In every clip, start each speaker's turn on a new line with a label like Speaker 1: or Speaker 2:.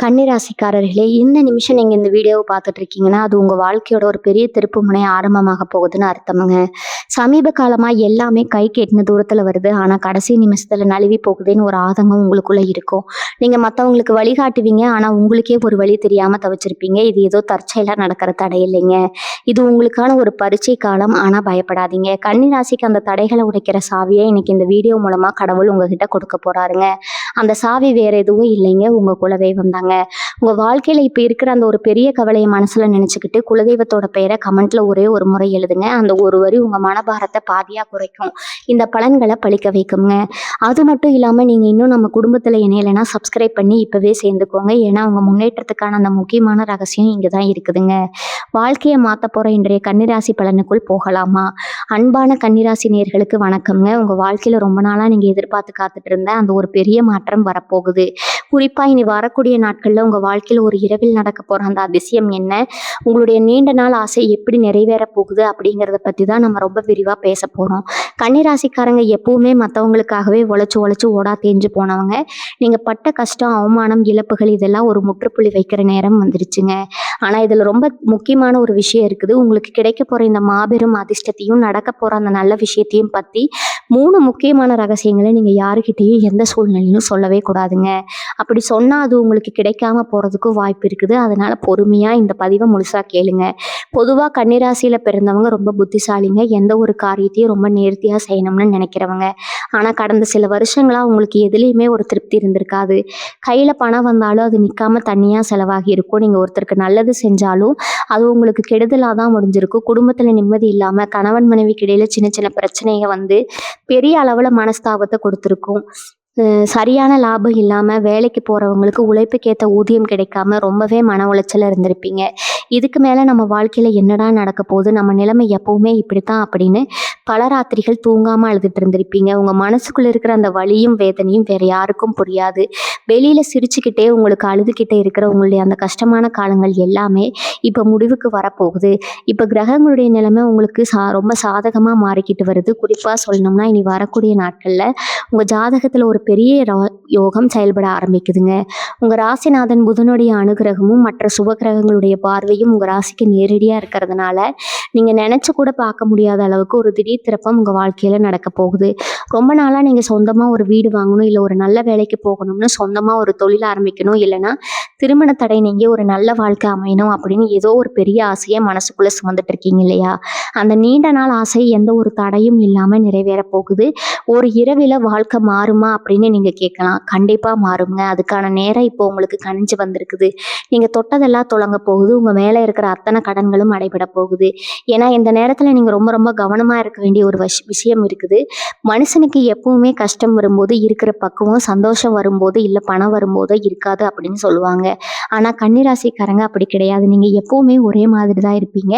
Speaker 1: கன்னிராசிக்காரர்களே, இந்த நிமிஷம் நீங்க இந்த வீடியோவ பார்த்துட்டு இருக்கீங்கன்னா, அது உங்க வாழ்க்கையோட ஒரு பெரிய திருப்புமுனை ஆரம்பமாக போகுதுன்னு அர்த்தமுங்க. சமீப காலமா எல்லாமே கைக்கு எட்டுன தூரத்துல வருது. ஆனா, கடைசி நிமிஷத்துல நழுவி போகுதேன்னு ஒரு ஆதங்கம் உங்களுக்குள்ள இருக்கும். நீங்க மத்தவங்களுக்கு வழிகாட்டுவீங்க. ஆனா, உங்களுக்கே ஒரு வழி தெரியாம தவிச்சிருப்பீங்க. இது ஏதோ தற்செயலா நடக்கிற தடை இல்லைங்க. இது உங்களுக்கான ஒரு பரீட்சை காலம். ஆனா பயப்படாதீங்க. கன்னிராசிக்கு அந்த தடைகள உடைக்கிற சாவிய இன்னைக்கு இந்த வீடியோ மூலமா கடவுள் உங்ககிட்ட கொடுக்க போறாருங்க. அந்த சாவி வேற எதுவும் இல்லைங்க. உங்க குலதெய்வம் தாங்க. உங்க வாழ்க்கையில இப்ப இருக்கிற அந்த ஒரு பெரிய கவலைய மனசுல நினைச்சுக்கிட்டு குலதெய்வத்தோட பெயரை கமெண்ட்ல ஒரே ஒரு முறை எழுதுங்க. அந்த ஒரு வரி உங்க மனபாரத்தை பாதியா குறைக்கும். இந்த பலன்களை பலிக்க வைக்குங்க. அது மட்டும் இல்லாம நீங்க இன்னும் நம்ம குடும்பத்துல இணையலைன்னா சப்ஸ்கிரைப் பண்ணி இப்பவே சேர்ந்துக்கோங்க. ஏன்னா உங்க முன்னேற்றத்துக்கான அந்த முக்கியமான ரகசியம் இங்கதான் இருக்குதுங்க. வாழ்க்கையை மாத்த போற இன்றைய கன்னிராசி பலனுக்குள் போகலாமா? அன்பான கன்னிராசி நேயர்களுக்கு வணக்கம்ங்க. உங்க வாழ்க்கையில ரொம்ப நாளா நீங்க எதிர்பார்த்து காத்துட்டு இருந்த அந்த ஒரு பெரிய மாற்றம் வரப்போகுது. குறிப்பா இனி வரக்கூடிய நாட்கள்ல உங்க வாழ்க்கையில ஒரு இரவில் நடக்க போற அந்த அதிசயம் என்ன? உங்களுடைய நீண்ட நாள் ஆசை எப்படி நிறைவேற போகுது அப்படிங்கிறத பத்தி தான் நம்ம ரொம்ப விரிவா பேச போறோம். கன்னிராசிக்காரங்க எப்பவுமே மற்றவங்களுக்காகவே உழைச்சு உழைச்சு ஓடா தேஞ்சு போனவங்க. நீங்க பட்ட கஷ்டம், அவமானம், இழப்புகள் இதெல்லாம் ஒரு முற்றுப்புள்ளி வைக்கிற நேரம் வந்துருச்சுங்க. ஆனா இதுல ரொம்ப முக்கியமான ஒரு விஷயம் இருக்குது. உங்களுக்கு கிடைக்க போற இந்த மாபெரும் அதிர்ஷ்டத்தையும் நடக்க போற அந்த நல்ல விஷயத்தையும் பத்தி 3 முக்கியமான ரகசியங்களை நீங்க யாருக்கிட்டையும் எந்த சூழ்நிலையிலும் சொல்லவே கூடாதுங்க. அப்படி சொன்னா அது உங்களுக்கு கிடைக்காம போறதுக்கும் வாய்ப்பு இருக்குது. அதனால பொறுமையா இந்த பதிவை முழுசா கேளுங்க. பொதுவா கன்னிராசியில பிறந்தவங்க ரொம்ப புத்திசாலிங்க. எந்த ஒரு காரியத்தையும் ரொம்ப நேர்த்தியா செய்யணும்னு நினைக்கிறவங்க. ஆனா கடந்த சில வருஷங்களா உங்களுக்கு எதுலேயுமே ஒரு திருப்தி இருந்திருக்காது. கையில பணம் வந்தாலும் அது நிக்காம தனியா செலவாகி இருக்கும். நீங்க ஒருத்தருக்கு நல்லது செஞ்சாலும் அது உங்களுக்கு கெடுதலா தான் முடிஞ்சிருக்கும். குடும்பத்துல நிம்மதி இல்லாம கணவன் மனைவிக்கு இடையில சின்ன சின்ன பிரச்சனைங்க வந்து பெரிய அளவுல மனஸ்தாபத்தை கொடுத்துருக்கும். சரியான லாபம் இல்லாம வேலைக்கு போறவங்களுக்கு உழைப்புக்கேத்த ஊதியம் கிடைக்காம ரொம்பவே மன உளைச்சல்ல இருந்திருப்பீங்க. இதுக்கு மேல நம்ம வாழ்க்கையில என்னடா நடக்க போகுது, நம்ம நிலைமை எப்பவுமே இப்படித்தான் அப்படின்னு பல ராத்திரிகள் தூங்காம அழுதுட்டு இருந்திருப்பீங்க. உங்க மனசுக்குள்ள இருக்கிற அந்த வலியும் வேதனையும் வேற யாருக்கும் புரியாது. வெளியில சிரிச்சுக்கிட்டே உங்களுக்கு அழுதுகிட்டே இருக்கிற உங்களுடைய அந்த கஷ்டமான காலங்கள் எல்லாமே இப்ப முடிவுக்கு வரப்போகுது. இப்ப கிரகங்களுடைய நிலைமை உங்களுக்கு ரொம்ப சாதகமா மாறிக்கிட்டு வருது. குறிப்பா சொல்லணும்னா இனி வரக்கூடிய நாட்கள்ல உங்க ஜாதகத்துல ஒரு பெரிய யோகம் செயல்பட ஆரம்பிக்குதுங்க. உங்க ராசிநாதன் புதனுடைய அனுகிரகமும் மற்ற சுபகிரகங்களுடைய பார்வையும் உங்க ராசிக்கு நேரடியா இருக்கிறதுனால நீங்க நினைச்சு கூட பார்க்க முடியாத அளவுக்கு ஒரு திடீர் திருப்பம் உங்க வாழ்க்கையில நடக்க போகுது. ரொம்ப நாளா நீங்க சொந்தமா ஒரு வீடு வாங்கணும், இல்ல ஒரு நல்ல வேலைக்கு போகணும்னு சொந்தமா ஒரு தொழில் ஆரம்பிக்கணும், இல்லைன்னா திருமண தடை நீங்க ஒரு நல்ல வாழ்க்கை அமையணும் அப்படின்னு ஏதோ ஒரு பெரிய ஆசையை மனசுக்குள்ள சுமந்துட்டு இருக்கீங்க இல்லையா? அந்த நீண்ட நாள் ஆசை எந்த ஒரு தடையும் இல்லாம நிறைவேற போகுது. ஒரு இரவில வாழ்க்கை மாறுமா அப்படின்னு நீங்க கேட்கலாம். கண்டிப்பா மாறுங்க. அதுக்கான நேரம் இப்போ உங்களுக்கு கனிஞ்சு வந்திருக்குது. நீங்க தொட்டதெல்லாம் தொடங்க போகுது. உங்க மேல இருக்கிற அத்தனை கடன்களும் அடைபட போகுது. ஏன்னா இந்த நேரத்துல நீங்க ரொம்ப ரொம்ப கவனமா இருக்க வேண்டிய ஒரு விஷயம் இருக்குது. மனுஷனுக்கு எப்பவுமே கஷ்டம் வரும்போது இருக்கிற பக்குவம் சந்தோஷம் வரும்போது இல்ல பணம் வரும்போதோ இருக்காது அப்படின்னு சொல்லுவாங்க. ஆனா கன்னிராசிக்காரங்க அப்படி கிடையாது. நீங்க எப்பவுமே ஒரே மாதிரி தான் இருப்பீங்க.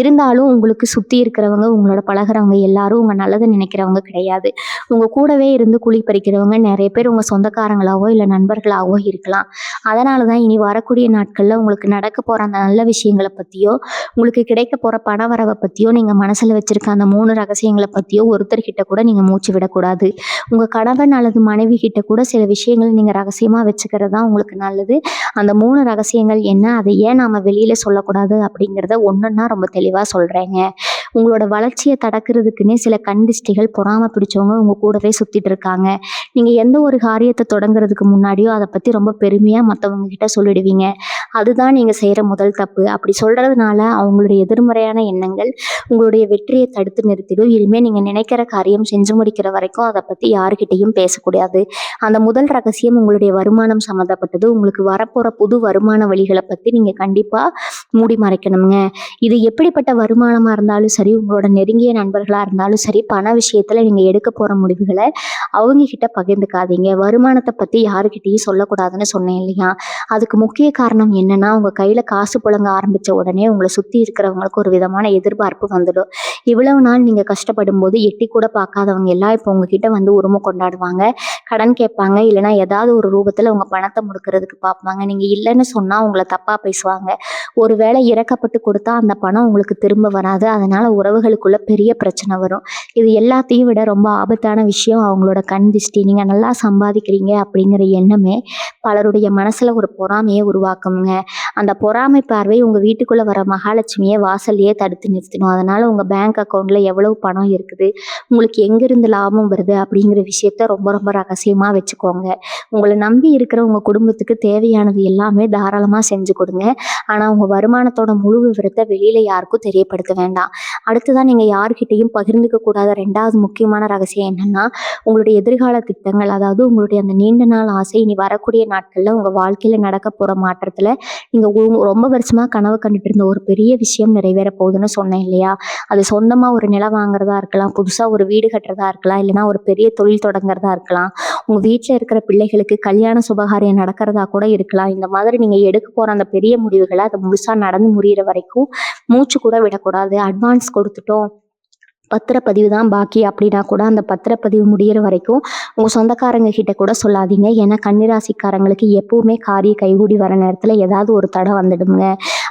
Speaker 1: இருந்தாலும் உங்களுக்கு சுத்தி இருக்கிறவங்க, உங்களோட பழகுறவங்க எல்லாரும் உங்க நல்லதை நினைக்கிறவங்க கிடையாது. உங்க கூடவே இருந்து குழி பறிக்கிறவங்க நிறைய பேர் உங்க சொந்தக்காரங்களாவோ இல்ல நண்பர்களாவோ இருக்கலாம். அதனாலதான் இனி வரக்கூடிய நாட்கள்ல உங்களுக்கு நடக்க போற அந்த நல்ல விஷயங்களை பத்தியோ, உங்களுக்கு கிடைக்க போற பண வரவை பத்தியோ, நீங்க மனசுல வச்சிருக்க அந்த 3 ரகசியங்களை பத்தியோ ஒருத்தர்கிட்ட கூட நீங்க மூச்சு விடக்கூடாது. உங்க கணவன் அல்லது மனைவி கிட்ட கூட சில விஷயங்கள் நீங்க ரகசியமா வச்சுக்கிறது தான் உங்களுக்கு நல்லது. அந்த 3 ரகசியங்கள் என்ன, அதை ஏன் நாம வெளியில சொல்லக்கூடாது அப்படிங்கிறத ஒன்னொன்னா ரொம்ப தெளிவா சொல்றேங்க. உங்களோட வளர்ச்சியை தடுக்கிறதுக்குன்னே சில கண் திஷ்டிகள், பொறாம பிடிச்சவங்க உங்க கூடவே சுத்திட்டு இருக்காங்க. நீங்க எந்த ஒரு காரியத்தை தொடங்குறதுக்கு முன்னாடியோ அதை பத்தி ரொம்ப பெருமையா மற்றவங்க கிட்ட சொல்லிடுவீங்க. அதுதான் நீங்க செய்யற முதல் தப்பு. அப்படி சொல்றதுனால அவங்களுடைய எதிர்மறையான எண்ணங்கள் உங்களுடைய வெற்றியை தடுத்து நிறுத்திடும். இனிமே நீங்க நினைக்கிற காரியம் செஞ்சு முடிக்கிற வரைக்கும் அதை பத்தி யாருக்கிட்டையும் பேசக்கூடாது. அந்த முதல் ரகசியம் உங்களுடைய வருமானம் சம்மந்தப்பட்டது. உங்களுக்கு வரப்போற புது வருமான வழிகளை பத்தி நீங்க கண்டிப்பா மூடி மறைக்கணுங்க. இது எப்படிப்பட்ட வருமானமா இருந்தாலும் சரி, உங்களோட நெருங்கிய நண்பர்களா இருந்தாலும் சரி, பண விஷயத்துல நீங்க எடுக்க போற முடிவுகளை அவங்க கிட்ட பகிர்ந்துக்காதீங்க. வருமானத்தை பத்தி யாருக்கிட்டையும் சொல்லக்கூடாதுன்னு சொன்னேன் இல்லையா? அதுக்கு முக்கிய காரணம் என்னன்னா, உங்க கையில காசு புழங்க ஆரம்பிச்ச உடனே உங்களை சுத்தி இருக்கிறவங்களுக்கு ஒரு விதமான எதிர்பார்ப்பு வந்துடும். இவ்வளவு நாள் நீங்க கஷ்டப்படும் போது எட்டி கூட பார்க்காதவங்க எல்லாம் இப்போ உங்ககிட்ட வந்து உரிமை கொண்டாடுவாங்க. கடன் கேட்பாங்க. இல்லைன்னா ஏதாவது ஒரு ரூபத்துல உங்க பணத்தை முடுக்கிறதுக்கு பார்ப்பாங்க. நீங்க இல்லைன்னு சொன்னா உங்களை தப்பா பேசுவாங்க. ஒருவேளை இறக்கப்பட்டு கொடுத்தா அந்த பணம் உங்களுக்கு திரும்ப வராது. அதனால உறவுகளுக்குள்ள பெரிய பிரச்சனை வரும். இது எல்லாத்தையும் விட ரொம்ப ஆபத்தான விஷயம் அவங்களோட கண் திஷ்டி. நீங்க நல்லா சம்பாதிக்கிறீங்க அப்படிங்கிற எண்ணமே பலருடைய மனசுல ஒரு பொறாமையை உருவாக்குங்க. அந்த பொறாமை பார்வை உங்க வீட்டுக்குள்ள வர மகாலட்சுமியை வாசல்லையே தடுத்து நிறுத்தணும். அதனால உங்க பேங்க் அக்கௌண்ட்ல எவ்வளவு பணம் இருக்குது, உங்களுக்கு எங்கிருந்து லாபம் வருது அப்படிங்கிற விஷயத்த ரொம்ப ரொம்ப ரகசியமா வச்சுக்கோங்க. உங்களை நம்பி இருக்கிற உங்க குடும்பத்துக்கு தேவையானது எல்லாமே தாராளமா செஞ்சு கொடுங்க. ஆனா உங்க வருமானத்தோட முழு விவரத்தை வெளியில யாருக்கும் தெரியப்படுத்த வேண்டாம். அடுத்துதான் நீங்க யாருக்கிட்டையும் பகிர்ந்துக்க கூடாத 2வது முக்கியமான ரகசியம் என்னன்னா, உங்களுடைய எதிர்கால திட்டங்கள். அதாவது உங்களுடைய அந்த நீண்ட நாள் ஆசை இனி வரக்கூடிய நாட்கள்ல உங்க வாழ்க்கையில நடக்க போற மாற்றத்துல நீங்க ரொம்ப வருஷமா கனவு கண்டுட்டு இருந்த ஒரு பெரிய விஷயம் நிறைவேற போகுதுன்னு சொன்னேன் இல்லையா? அது சொந்தமா ஒரு நிலம் வாங்குறதா இருக்கலாம், புதுசா ஒரு வீடு கட்டுறதா இருக்கலாம், இல்லைன்னா ஒரு பெரிய தொழில் தொடங்குறதா இருக்கலாம், உங்க வீட்டுல இருக்கிற பிள்ளைகளுக்கு கல்யாண சுபகாரியம் நடக்கிறதா கூட இருக்கலாம். இந்த மாதிரி நீங்க எடுக்க போற அந்த பெரிய முடிவுகளை அதை முழுசா நடந்து முடியிற வரைக்கும் மூச்சு கூட விடக்கூடாது. அட்வான்ஸ் கொடுத்துட்டோம், பத்திரப்பதிவு தான் பாக்கி அப்படின்னா கூட அந்த பத்திரப்பதிவு முடியிற வரைக்கும் உங்கள் சொந்தக்காரங்க கிட்ட கூட சொல்லாதீங்க. ஏன்னா கன்னிராசிக்காரங்களுக்கு எப்பவுமே காரிய கைகூடி வர நேரத்தில் ஏதாவது ஒரு தடை வந்துடுங்க.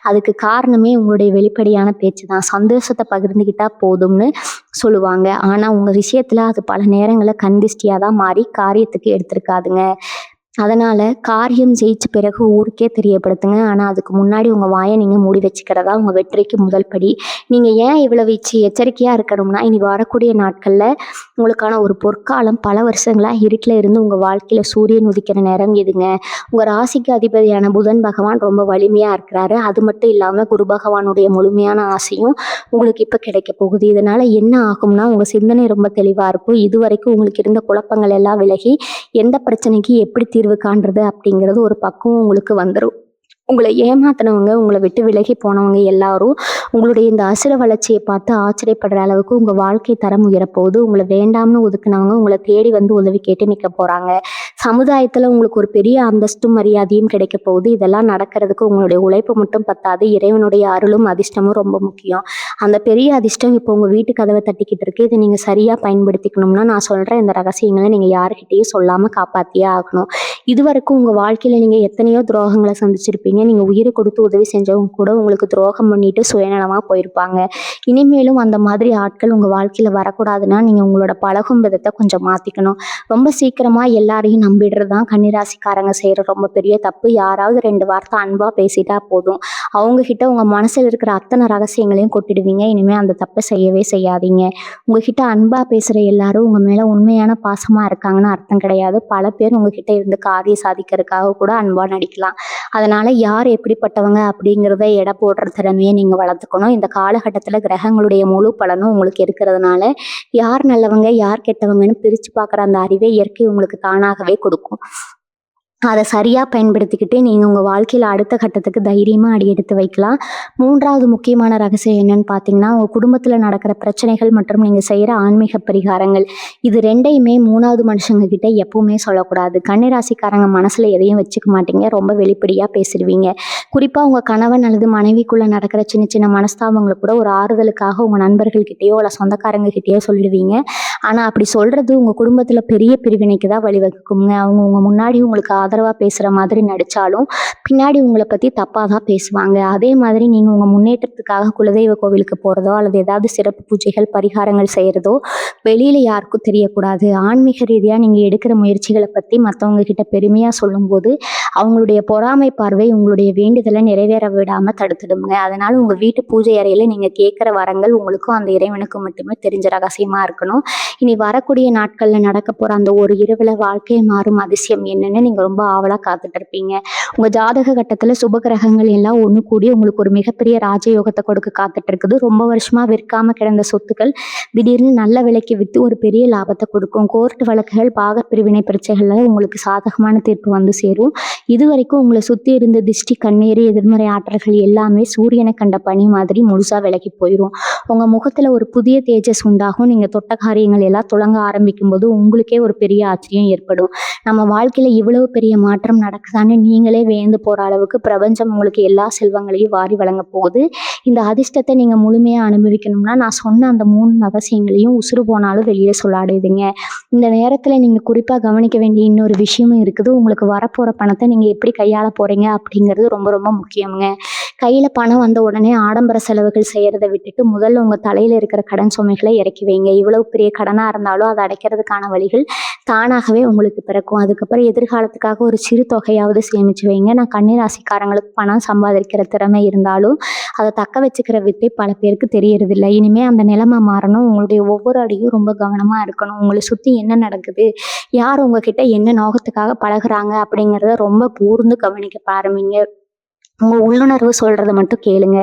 Speaker 1: அதுக்கு காரணமே உங்களுடைய வெளிப்படையான பேச்சு தான். சந்தோஷத்தை பகிர்ந்துக்கிட்டா போதும்னு சொல்லுவாங்க. ஆனால் உங்கள் விஷயத்தில் அது பல நேரங்களில் கந்திஷ்டியாக தான் மாறி காரியத்துக்கு எடுத்திருக்காதுங்க. அதனால காரியம் ஜெயிச்ச பிறகு ஊருக்கே தெரியப்படுத்துங்க. ஆனால் அதுக்கு முன்னாடி உங்கள் வாயை நீங்கள் மூடி வச்சுக்கிறதா உங்கள் வெற்றிக்கு முதல் படி. நீங்கள் ஏன் இவ்வளவு எச்சரிக்கையாக இருக்கணும்னா, இனி வரக்கூடிய நாட்களில் உங்களுக்கான ஒரு பொற்காலம் பல வருஷங்களாக இருட்டில் இருந்து உங்கள் வாழ்க்கையில் சூரியன் உதிக்கிற நேரம் எதுங்க. உங்கள் ராசிக்கு அதிபதியான புதன் பகவான் ரொம்ப வலிமையாக இருக்கிறாரு. அது மட்டும் இல்லாமல் குரு பகவானுடைய முழுமையான ஆசையும் உங்களுக்கு இப்போ கிடைக்க போகுது. இதனால் என்ன ஆகும்னா, உங்கள் சிந்தனை ரொம்ப தெளிவாக இருக்கும். இது வரைக்கும் உங்களுக்கு இருந்த குழப்பங்கள் எல்லாம் விலகி எந்த பிரச்சனைக்கு எப்படி தீர்வு காண்றது அப்படிங்கிறது ஒரு பக்குவம் உங்களுக்கு வந்துடும். உங்களை ஏமாத்தினவங்க, உங்களை விட்டு விலகி போனவங்க எல்லாரும் உங்களுடைய இந்த அசுர வளர்ச்சியை பார்த்து ஆச்சரியப்படுற அளவுக்கு உங்கள் வாழ்க்கை தரம் உயரப்போகுது. உங்களை வேண்டாம்னு ஒதுக்குனவங்க உங்களை தேடி வந்து உதவி கேட்டு நிற்க போகிறாங்க. சமுதாயத்தில் உங்களுக்கு ஒரு பெரிய அந்தஸ்தும் மரியாதையும் கிடைக்க போகுது. இதெல்லாம் நடக்கிறதுக்கு உங்களுடைய உழைப்பு மட்டும் பத்தாது, இறைவனுடைய அருளும் அதிர்ஷ்டமும் ரொம்ப முக்கியம். அந்த பெரிய அதிர்ஷ்டம் இப்போ உங்கள் வீட்டு கதவை தட்டிக்கிட்டு இருக்கு. இதை நீங்கள் சரியாக பயன்படுத்திக்கணும்னா நான் சொல்கிற இந்த ரகசியங்களை நீங்கள் யாருக்கிட்டையும் சொல்லாமல் காப்பாற்றியே ஆகணும். இதுவரைக்கும் உங்கள் வாழ்க்கையில் நீங்கள் எத்தனையோ துரோகங்களை சந்திச்சிருப்பீங்க. நீங்கள் உயிரை கொடுத்து உதவி செஞ்சவங்க கூட உங்களுக்கு துரோகம் பண்ணிட்டு சுயநலமாக போயிருப்பாங்க. இனிமேலும் அந்த மாதிரி ஆட்கள் உங்கள் வாழ்க்கையில் வரக்கூடாதுன்னா நீங்கள் உங்களோட பழகும் விதத்தை கொஞ்சம் மாற்றிக்கணும். ரொம்ப சீக்கிரமாக எல்லாரையும் நம்பிடுறது தான் கன்னிராசிக்காரங்க செய்கிற ரொம்ப பெரிய தப்பு. யாராவது 2 வார்த்தை அன்பாக பேசிட்டா போதும், அவங்கக்கிட்ட உங்கள் மனசில் இருக்கிற அத்தனை ரகசியங்களையும் கொட்டிடுவீங்க. இனிமேல் அந்த தப்பை செய்யவே செய்யாதீங்க. உங்ககிட்ட அன்பாக பேசுகிற எல்லாரும் உங்கள் மேலே உண்மையான பாசமாக இருக்காங்கன்னு அர்த்தம் கிடையாது. பல பேர் உங்ககிட்ட இருந்து காரியம் சாதிக்கிறதுக்காக கூட அன்பாக நடிக்கலாம். அதனால் யார் எப்படிப்பட்டவங்க அப்படிங்கிறத எடை போடுற திறமையை நீங்கள் வளர்த்துக்கணும். இந்த காலகட்டத்தில் கிரகங்களுடைய முழு பலனும் உங்களுக்கு இருக்கிறதுனால யார் நல்லவங்க யார் கெட்டவங்கன்னு பிரித்து பார்க்குற அந்த அறிவை இயற்கை உங்களுக்கு தானாகவே கொடுக்கும். அதை சரியாக பயன்படுத்திக்கிட்டு நீங்கள் உங்கள் வாழ்க்கையில் அடுத்த கட்டத்துக்கு தைரியமாக அடி எடுத்து வைக்கலாம். 3வது முக்கியமான ரகசியம் என்னன்னு பார்த்தீங்கன்னா, உங்கள் குடும்பத்தில் நடக்கிற பிரச்சனைகள் மற்றும் நீங்கள் செய்கிற ஆன்மீக பரிகாரங்கள். இது 2யுமே 3வது மனுஷங்க கிட்ட எப்பவுமே சொல்லக்கூடாது. கன்னிராசிக்காரங்க மனசில் எதையும் வச்சுக்க மாட்டீங்க, ரொம்ப வெளிப்படையாக பேசிடுவீங்க. குறிப்பாக உங்கள் கணவன் அல்லது மனைவிக்குள்ளே நடக்கிற சின்ன சின்ன மனஸ்தாபங்களை கூட ஒரு ஆறுதலுக்காக உங்கள் நண்பர்கள்கிட்டயோ இல்லை சொந்தக்காரங்க கிட்டேயோ சொல்லிடுவீங்க. ஆனால் அப்படி சொல்கிறது உங்கள் குடும்பத்தில் பெரிய பிரிவினைக்கு தான் வழிவகுக்குங்க. அவங்க உங்கள் முன்னாடி உங்களுக்கு ஆதரவாக பேசுகிற மாதிரி நடித்தாலும் பின்னாடி உங்களை பற்றி தப்பாக தான் பேசுவாங்க. அதே மாதிரி நீங்கள் உங்கள் முன்னேற்றத்துக்காக குலதெய்வ கோவிலுக்கு போகிறதோ அல்லது ஏதாவது சிறப்பு பூஜைகள் பரிகாரங்கள் செய்கிறதோ வெளியில் யாருக்கும் தெரியக்கூடாது. ஆன்மீக ரீதியாக நீங்கள் எடுக்கிற முயற்சிகளை பற்றி மற்றவங்க கிட்ட பெருமையாக சொல்லும்போது அவங்களுடைய பொறாமை பார்வை உங்களுடைய வேண்டுதலை நிறைவேற விடாமல் தடுத்துடுங்க. அதனால் உங்கள் வீட்டு பூஜை அறையில் நீங்கள் கேட்குற வரங்கள் உங்களுக்கும் அந்த இறைவனுக்கும் மட்டுமே தெரிஞ்ச ரகசியமாக இருக்கணும். இனி வரக்கூடிய நாட்களில் நடக்க போகிற அந்த ஒரு இரவில் வாழ்க்கை மாறும் அதிசயம் என்னன்னு நீங்கள் ரொம்ப ஆவலாக காத்துட்டு இருப்பீங்க. உங்கள் ஜாதக கட்டத்தில் சுபகிரகங்கள் எல்லாம் ஒன்று கூடி உங்களுக்கு ஒரு மிகப்பெரிய ராஜயோகத்தை கொடுக்க காத்துட்டு இருக்குது. ரொம்ப வருஷமாக விற்காமல் கிடந்த சொத்துக்கள் திடீர்னு நல்ல விலைக்கு விற்று ஒரு பெரிய லாபத்தை கொடுக்கும். கோர்ட் வழக்குகள் பாகப்பிரிவினை பிரச்சனைகளில் உங்களுக்கு சாதகமான தீர்ப்பு வந்து சேரும். இதுவரைக்கும் உங்களை சுற்றி இருந்த திஷ்டி கண்ணீர் எதிர்மறை ஆற்றல்கள் எல்லாமே சூரியனை கண்ட பனி மாதிரி முழுசாக விலகி போயிடும். உங்கள் முகத்தில் ஒரு புதிய தேஜஸ் உண்டாகும். நீங்கள் தொட்ட காரியங்கள் நட்சத்திரங்கள் எல்லாம் துலங்க ஆரம்பிக்கும்போது உங்களுக்கே ஒரு பெரிய ஆச்சரியம் ஏற்படும். நம்ம வாழ்க்கையில இவ்வளவு பெரிய மாற்றம் நடக்குதான்னு நீங்களே வியந்து போற அளவுக்கு பிரபஞ்சம் உங்களுக்கு எல்லா செல்வங்களையும் வாரி வழங்க போகுது. இந்த அதிர்ஷ்டத்தை நீங்க முழுமையா அனுபவிக்கணும்னா நான் சொன்ன அந்த 3 ரகசியங்களையும் உசுறு போனாலும் வெளியே சொல்லாதீங்க. இந்த நேரத்துல நீங்க குறிப்பா கவனிக்க வேண்டிய இன்னொரு விஷயமும் இருக்குது. உங்களுக்கு வரப்போற பணத்தை நீங்க எப்படி கையாள போறீங்க அப்படிங்கிறது ரொம்ப ரொம்ப முக்கியம்ங்க. கையில பணம் வந்த உடனே ஆடம்பர செலவுகள் செய்யறத விட்டுட்டு முதல்ல உங்க தலையில இருக்கிற கடன் சுமைகளை இறக்கி வைங்க. இவ்வளவு பெரிய கடனா இருந்தாலும் அதை அடைக்கிறதுக்கான வழிகள் தானாகவே உங்களுக்கு பிறக்கும். அதுக்கப்புறம் எதிர்காலத்துக்காக ஒரு சிறு தொகையாவது சேமிச்சு வைங்க. நான் கன்னிராசிக்காரங்களுக்கு பணம் சம்பாதிக்கிற திறமை இருந்தாலும் அதை தக்க வச்சுக்கிற வித்தை பல பேருக்கு தெரியறதில்ல. இனிமே அந்த நிலைமை மாறணும். உங்களுடைய ஒவ்வொரு அடியும் ரொம்ப கவனமா இருக்கணும். உங்களை சுத்தி என்ன நடக்குது, யார் உங்ககிட்ட என்ன நோக்கத்துக்காக பழகுறாங்க அப்படிங்கிறத ரொம்ப கூர்ந்து கவனிக்க ஆரம்பிங்க. உங்க உள்ளுணர்வு சொல்றத மட்டும் கேளுங்க.